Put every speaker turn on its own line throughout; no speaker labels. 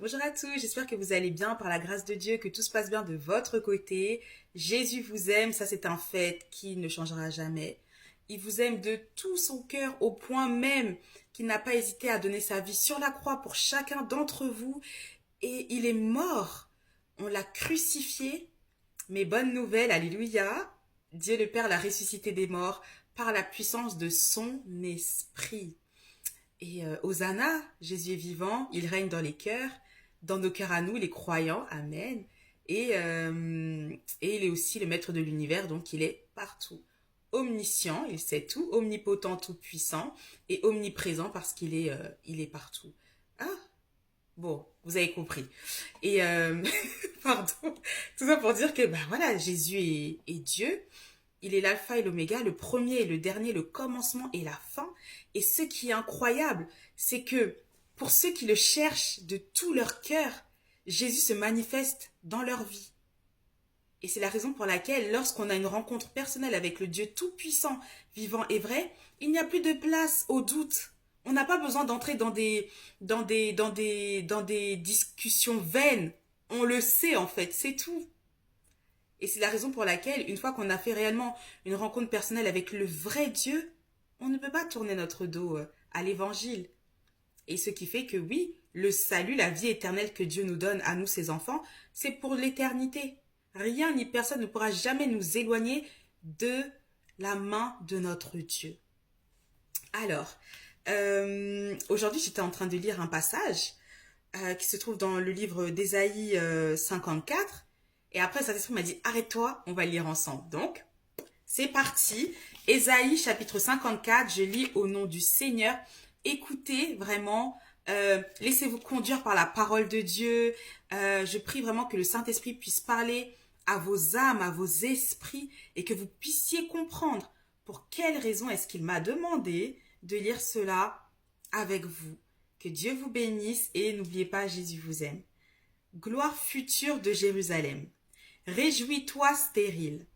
Bonjour à tous, j'espère que vous allez bien par la grâce de Dieu, que tout se passe bien de votre côté. Jésus vous aime, ça c'est un fait qui ne changera jamais. Il vous aime de tout son cœur au point même qu'il n'a pas hésité à donner sa vie sur la croix pour chacun d'entre vous et il est mort. On l'a crucifié, mais bonne nouvelle, alléluia. Dieu le Père l'a ressuscité des morts par la puissance de son esprit. Et Hosanna, Jésus est vivant, il règne dans nos cœurs à nous, les croyants, amen. Et il est aussi le maître de l'univers, donc il est partout. Omniscient, il sait tout, omnipotent, tout puissant, et omniprésent parce il est partout. Ah, bon, vous avez compris. Et pardon, tout ça pour dire que bah voilà, est Dieu. Il est l'alpha et l'oméga, le premier et le dernier, le commencement et la fin. Et ce qui est incroyable, c'est que pour ceux qui le cherchent de tout leur cœur, Jésus se manifeste dans leur vie. Et c'est la raison pour laquelle, lorsqu'on a une rencontre personnelle avec le Dieu tout-puissant, vivant et vrai, il n'y a plus de place au doute. On n'a pas besoin d'entrer dans des discussions vaines. On le sait en fait, c'est tout. Et c'est la raison pour laquelle, une fois qu'on a fait réellement une rencontre personnelle avec le vrai Dieu, on ne peut pas tourner notre dos à l'évangile. Et ce qui fait que oui, le salut, la vie éternelle que Dieu nous donne à nous, ses enfants, c'est pour l'éternité. Rien ni personne ne pourra jamais nous éloigner de la main de notre Dieu. Alors, aujourd'hui, j'étais en train de lire un passage qui se trouve dans le livre d'Ésaïe 54. Et après, Saint-Esprit m'a dit, arrête-toi, on va lire ensemble. Donc, c'est parti. Ésaïe chapitre 54, je lis au nom du Seigneur. Écoutez vraiment, laissez-vous conduire par la parole de Dieu. Je prie vraiment que le Saint-Esprit puisse parler à vos âmes, à vos esprits, et que vous puissiez comprendre pour quelle raison est-ce qu'il m'a demandé de lire cela avec vous. Que Dieu vous bénisse et n'oubliez pas, Jésus vous aime. Gloire future de Jérusalem. Réjouis-toi stérile,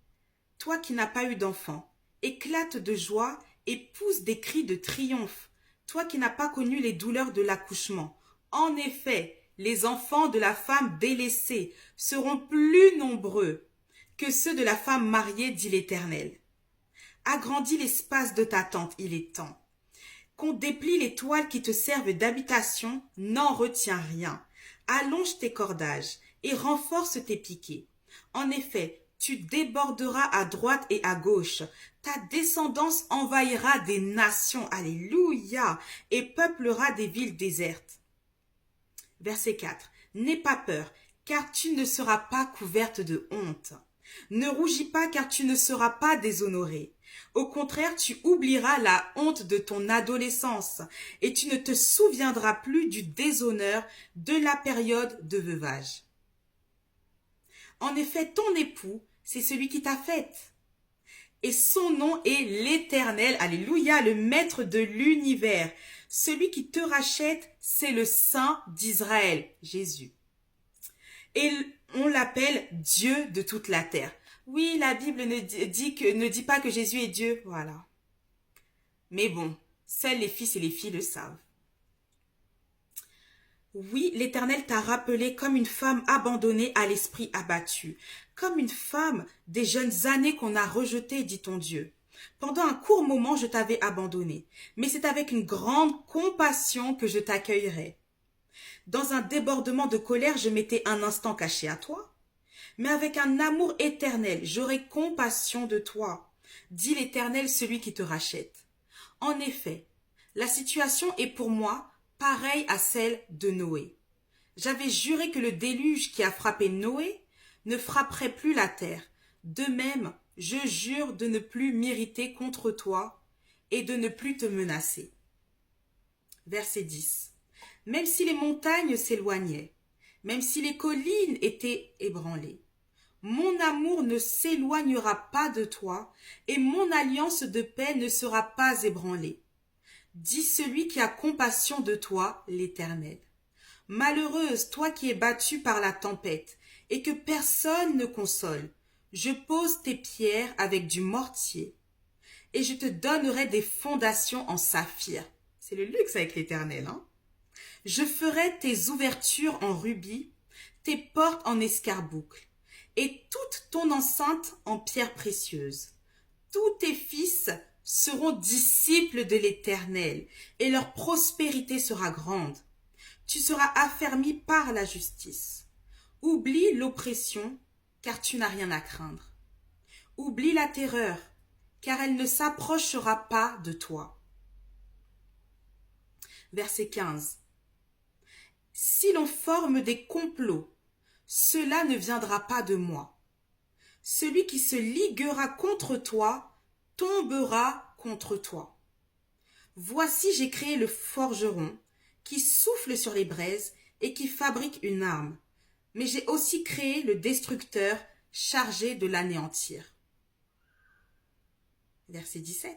toi qui n'as pas eu d'enfant, éclate de joie et pousse des cris de triomphe, toi qui n'as pas connu les douleurs de l'accouchement. En effet, les enfants de la femme délaissée seront plus nombreux que ceux de la femme mariée, dit l'Éternel. Agrandis l'espace de ta tente, il est temps. Qu'on déplie les toiles qui te servent d'habitation, n'en retiens rien. Allonge tes cordages et renforce tes piquets. En effet, tu déborderas à droite et à gauche. Ta descendance envahira des nations, alléluia, et peuplera des villes désertes. Verset 4. N'aie pas peur, car tu ne seras pas couverte de honte. Ne rougis pas, car tu ne seras pas déshonorée. Au contraire, tu oublieras la honte de ton adolescence et tu ne te souviendras plus du déshonneur de la période de veuvage. En effet, ton époux, c'est celui qui t'a faite. Et son nom est l'Éternel, alléluia, le maître de l'univers. Celui qui te rachète, c'est le Saint d'Israël, Jésus. Et on l'appelle Dieu de toute la terre. Oui, la Bible ne dit pas que Jésus est Dieu, voilà. Mais bon, seuls les fils et les filles le savent. Oui, l'Éternel t'a rappelé comme une femme abandonnée à l'esprit abattu, comme une femme des jeunes années qu'on a rejetée, dit ton Dieu. Pendant un court moment, je t'avais abandonné, mais c'est avec une grande compassion que je t'accueillerai. Dans un débordement de colère, je m'étais un instant caché à toi, mais avec un amour éternel, j'aurai compassion de toi, dit l'Éternel, celui qui te rachète. En effet, la situation est pour moi pareille à celle de Noé. J'avais juré que le déluge qui a frappé Noé ne frapperait plus la terre. De même, je jure de ne plus m'irriter contre toi et de ne plus te menacer. Verset 10. Même si les montagnes s'éloignaient, même si les collines étaient ébranlées, mon amour ne s'éloignera pas de toi et mon alliance de paix ne sera pas ébranlée. Dit celui qui a compassion de toi, l'Éternel. Malheureuse, toi qui es battue par la tempête et que personne ne console, je pose tes pierres avec du mortier et je te donnerai des fondations en saphir. C'est le luxe avec l'Éternel, hein? Je ferai tes ouvertures en rubis, tes portes en escarboucle, et toute ton enceinte en pierre précieuse. Tous tes fils seront disciples de l'Éternel, et leur prospérité sera grande. Tu seras affermi par la justice. Oublie l'oppression, car tu n'as rien à craindre. Oublie la terreur, car elle ne s'approchera pas de toi. Verset 15. Si l'on forme des complots, cela ne viendra pas de moi. Celui qui se liguera contre toi tombera contre toi. Voici, j'ai créé le forgeron qui souffle sur les braises et qui fabrique une arme. Mais j'ai aussi créé le destructeur chargé de l'anéantir. Verset 17.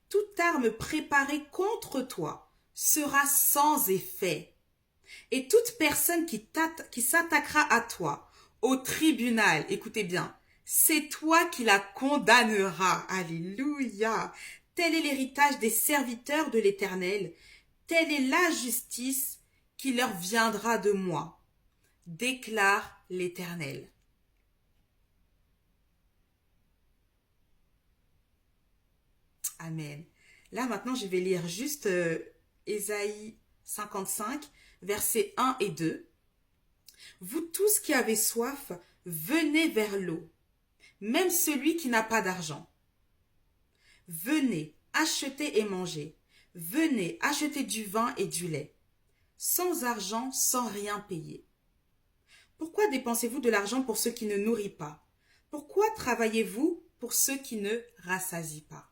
Toute arme préparée contre toi sera sans effet. Et toute personne qui s'attaquera à toi au tribunal, écoutez bien, c'est toi qui la condamneras. Alléluia. Tel est l'héritage des serviteurs de l'Éternel. Telle est la justice qui leur viendra de moi, déclare l'Éternel. Amen. Là, maintenant, je vais lire juste Ésaïe 55, versets 1 et 2. Vous tous qui avez soif, venez vers l'eau, même celui qui n'a pas d'argent. Venez, achetez et mangez. Venez, achetez du vin et du lait. Sans argent, sans rien payer. Pourquoi dépensez-vous de l'argent pour ceux qui ne nourrissent pas? Pourquoi travaillez-vous pour ceux qui ne rassasient pas?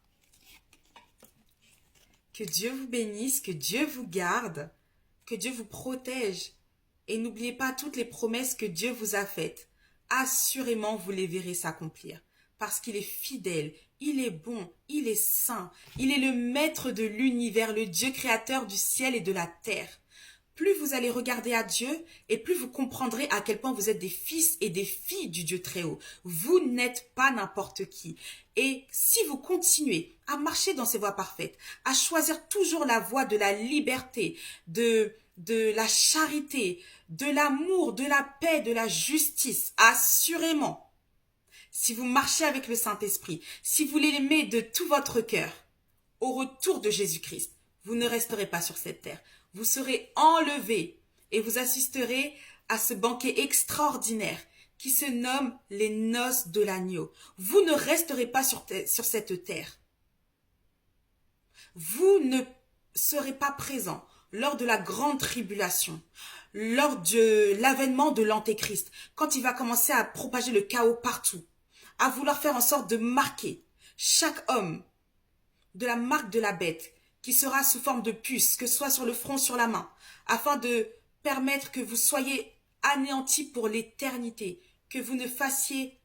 Que Dieu vous bénisse, que Dieu vous garde, que Dieu vous protège. Et n'oubliez pas toutes les promesses que Dieu vous a faites. Assurément, vous les verrez s'accomplir. Parce qu'il est fidèle, il est bon, il est saint. Il est le maître de l'univers, le Dieu créateur du ciel et de la terre. Plus vous allez regarder à Dieu et plus vous comprendrez à quel point vous êtes des fils et des filles du Dieu très haut. Vous n'êtes pas n'importe qui. Et si vous continuez à marcher dans ces voies parfaites, à choisir toujours la voie de la liberté, de la charité, de l'amour, de la paix, de la justice, assurément, si vous marchez avec le Saint-Esprit, si vous l'aimez de tout votre cœur, au retour de Jésus-Christ, vous ne resterez pas sur cette terre. Vous serez enlevés et vous assisterez à ce banquet extraordinaire qui se nomme les noces de l'agneau. Vous ne resterez pas sur cette terre. Vous ne serez pas présent lors de la grande tribulation, lors de l'avènement de l'Antéchrist, quand il va commencer à propager le chaos partout, à vouloir faire en sorte de marquer chaque homme de la marque de la bête, qui sera sous forme de puce, que ce soit sur le front, sur la main, afin de permettre que vous soyez anéantis pour l'éternité, que vous ne fassiez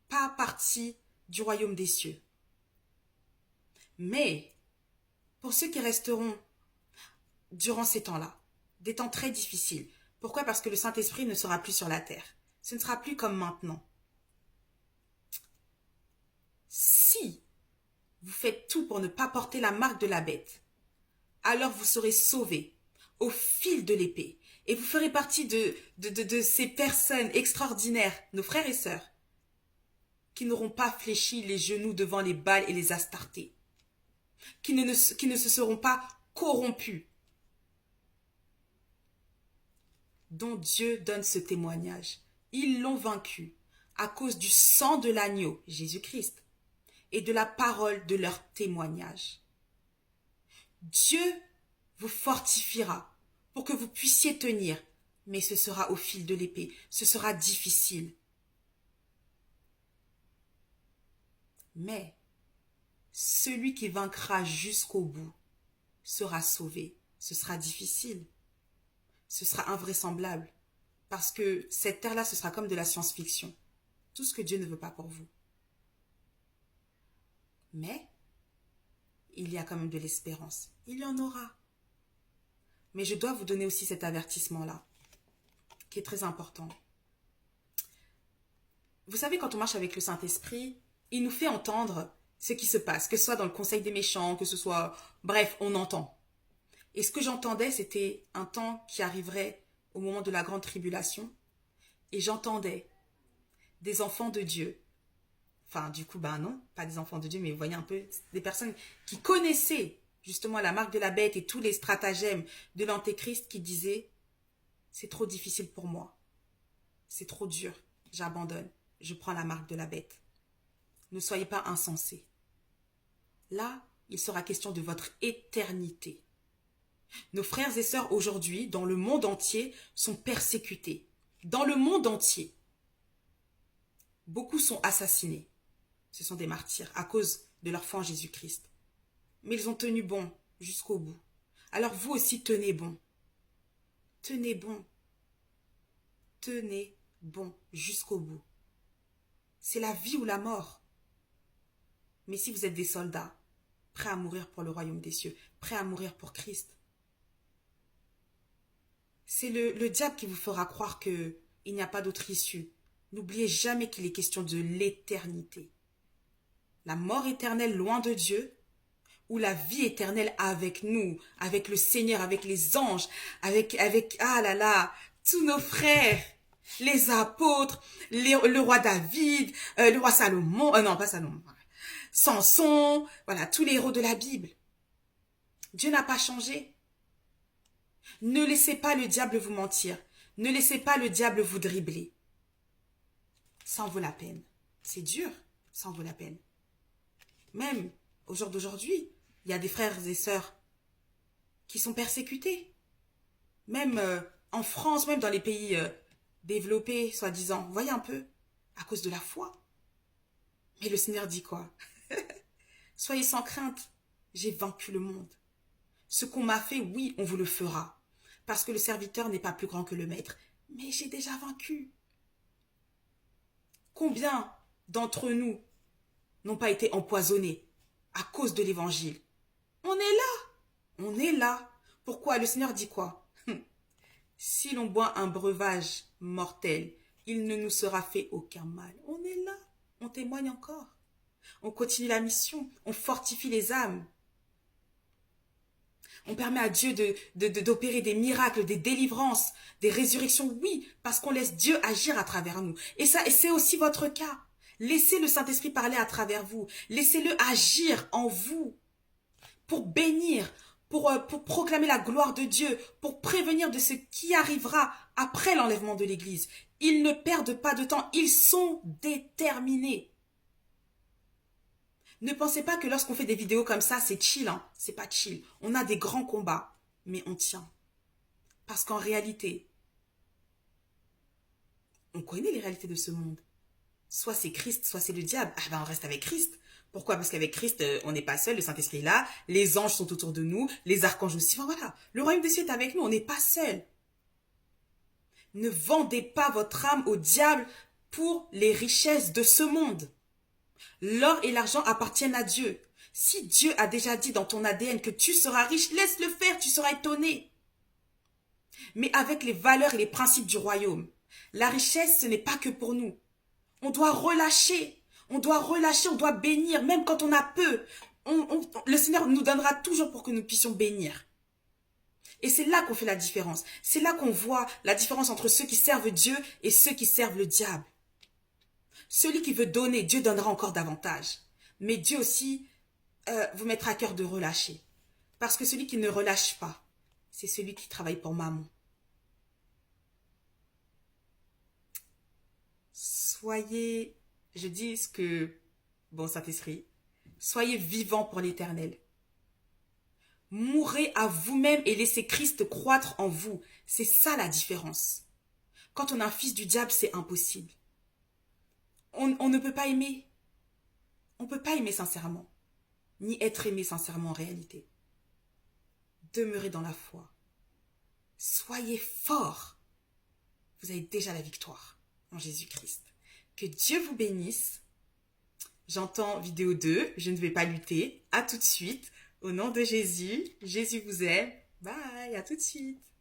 pas partie du royaume des cieux. Mais, pour ceux qui resteront durant ces temps-là, des temps très difficiles, pourquoi? Parce que le Saint-Esprit ne sera plus sur la terre. Ce ne sera plus comme maintenant. Si vous faites tout pour ne pas porter la marque de la bête, alors vous serez sauvés au fil de l'épée. Et vous ferez partie de ces personnes extraordinaires, nos frères et sœurs, qui n'auront pas fléchi les genoux devant les Baals et les Astartés, qui ne se seront pas corrompus, dont Dieu donne ce témoignage. Ils l'ont vaincu à cause du sang de l'agneau, Jésus-Christ, et de la parole de leur témoignage. Dieu vous fortifiera pour que vous puissiez tenir, mais ce sera au fil de l'épée, ce sera difficile. Mais celui qui vaincra jusqu'au bout sera sauvé. Ce sera difficile, ce sera invraisemblable, parce que cette terre-là, ce sera comme de la science-fiction. Tout ce que Dieu ne veut pas pour vous. Mais il y a quand même de l'espérance. Il y en aura. Mais je dois vous donner aussi cet avertissement-là, qui est très important. Vous savez, quand on marche avec le Saint-Esprit, il nous fait entendre ce qui se passe, que ce soit dans le conseil des méchants, que ce soit... Bref, on entend. Et ce que j'entendais, c'était un temps qui arriverait au moment de la grande tribulation. Et j'entendais des enfants de Dieu. Enfin, du coup, ben non, pas des enfants de Dieu, mais vous voyez un peu, des personnes qui connaissaient justement la marque de la bête et tous les stratagèmes de l'antéchrist qui disaient, c'est trop difficile pour moi. C'est trop dur. J'abandonne. Je prends la marque de la bête. Ne soyez pas insensés. Là, il sera question de votre éternité. Nos frères et sœurs aujourd'hui, dans le monde entier, sont persécutés. Dans le monde entier. Beaucoup sont assassinés. Ce sont des martyrs à cause de leur foi en Jésus-Christ. Mais ils ont tenu bon jusqu'au bout. Alors vous aussi tenez bon. Tenez bon. Tenez bon jusqu'au bout. C'est la vie ou la mort. Mais si vous êtes des soldats, prêts à mourir pour le royaume des cieux, prêts à mourir pour Christ, c'est le diable qui vous fera croire qu'il n'y a pas d'autre issue. N'oubliez jamais qu'il est question de l'éternité. La mort éternelle loin de Dieu ou la vie éternelle avec nous, avec le Seigneur, avec les anges, avec ah là là, tous nos frères, les apôtres, le roi David, le roi Salomon, non pas Salomon, Samson, voilà, tous les héros de la Bible. Dieu n'a pas changé. Ne laissez pas le diable vous mentir. Ne laissez pas le diable vous dribbler. Ça en vaut la peine. C'est dur, ça en vaut la peine. Même au jour d'aujourd'hui, il y a des frères et sœurs qui sont persécutés. Même en France, même dans les pays développés, soi-disant. Vous voyez un peu, à cause de la foi. Mais le Seigneur dit quoi? Soyez sans crainte, j'ai vaincu le monde. Ce qu'on m'a fait, oui, on vous le fera. Parce que le serviteur n'est pas plus grand que le maître. Mais j'ai déjà vaincu. Combien d'entre nous n'ont pas été empoisonnés à cause de l'évangile? On est là. On est là. Pourquoi? Le Seigneur dit quoi? Si l'on boit un breuvage mortel, il ne nous sera fait aucun mal. On est là. On témoigne encore. On continue la mission. On fortifie les âmes. On permet à Dieu d'opérer des miracles, des délivrances, des résurrections. Oui, parce qu'on laisse Dieu agir à travers nous. Et c'est aussi votre cas. Laissez le Saint-Esprit parler à travers vous. Laissez-le agir en vous pour bénir, pour proclamer la gloire de Dieu, pour prévenir de ce qui arrivera après l'enlèvement de l'Église. Ils ne perdent pas de temps. Ils sont déterminés. Ne pensez pas que lorsqu'on fait des vidéos comme ça, c'est chill, hein. C'est pas chill. On a des grands combats, mais on tient. Parce qu'en réalité, on connaît les réalités de ce monde. Soit c'est Christ, soit c'est le diable. Ah ben on reste avec Christ. Pourquoi? Parce qu'avec Christ, on n'est pas seul, le Saint-Esprit est là, les anges sont autour de nous, les archanges aussi. Enfin, voilà, le royaume des cieux est avec nous, on n'est pas seul. Ne vendez pas votre âme au diable pour les richesses de ce monde. L'or et l'argent appartiennent à Dieu. Si Dieu a déjà dit dans ton ADN que tu seras riche, laisse-le faire, tu seras étonné. Mais avec les valeurs et les principes du royaume, la richesse, ce n'est pas que pour nous. On doit relâcher, on doit bénir, même quand on a peu. Le Seigneur nous donnera toujours pour que nous puissions bénir. Et c'est là qu'on fait la différence. C'est là qu'on voit la différence entre ceux qui servent Dieu et ceux qui servent le diable. Celui qui veut donner, Dieu donnera encore davantage. Mais Dieu aussi vous mettra à cœur de relâcher. Parce que celui qui ne relâche pas, c'est celui qui travaille pour Mammon. Soyez, je dis ce que, bon Saint-Esprit, soyez vivants pour l'éternel. Mourrez à vous-même et laissez Christ croître en vous. C'est ça la différence. Quand on est un fils du diable, c'est impossible. On ne peut pas aimer. On ne peut pas aimer sincèrement. Ni être aimé sincèrement en réalité. Demeurez dans la foi. Soyez forts. Vous avez déjà la victoire en Jésus-Christ. Que Dieu vous bénisse. J'entends vidéo 2. Je ne vais pas lutter. À tout de suite. Au nom de Jésus. Jésus vous aime. Bye. À tout de suite.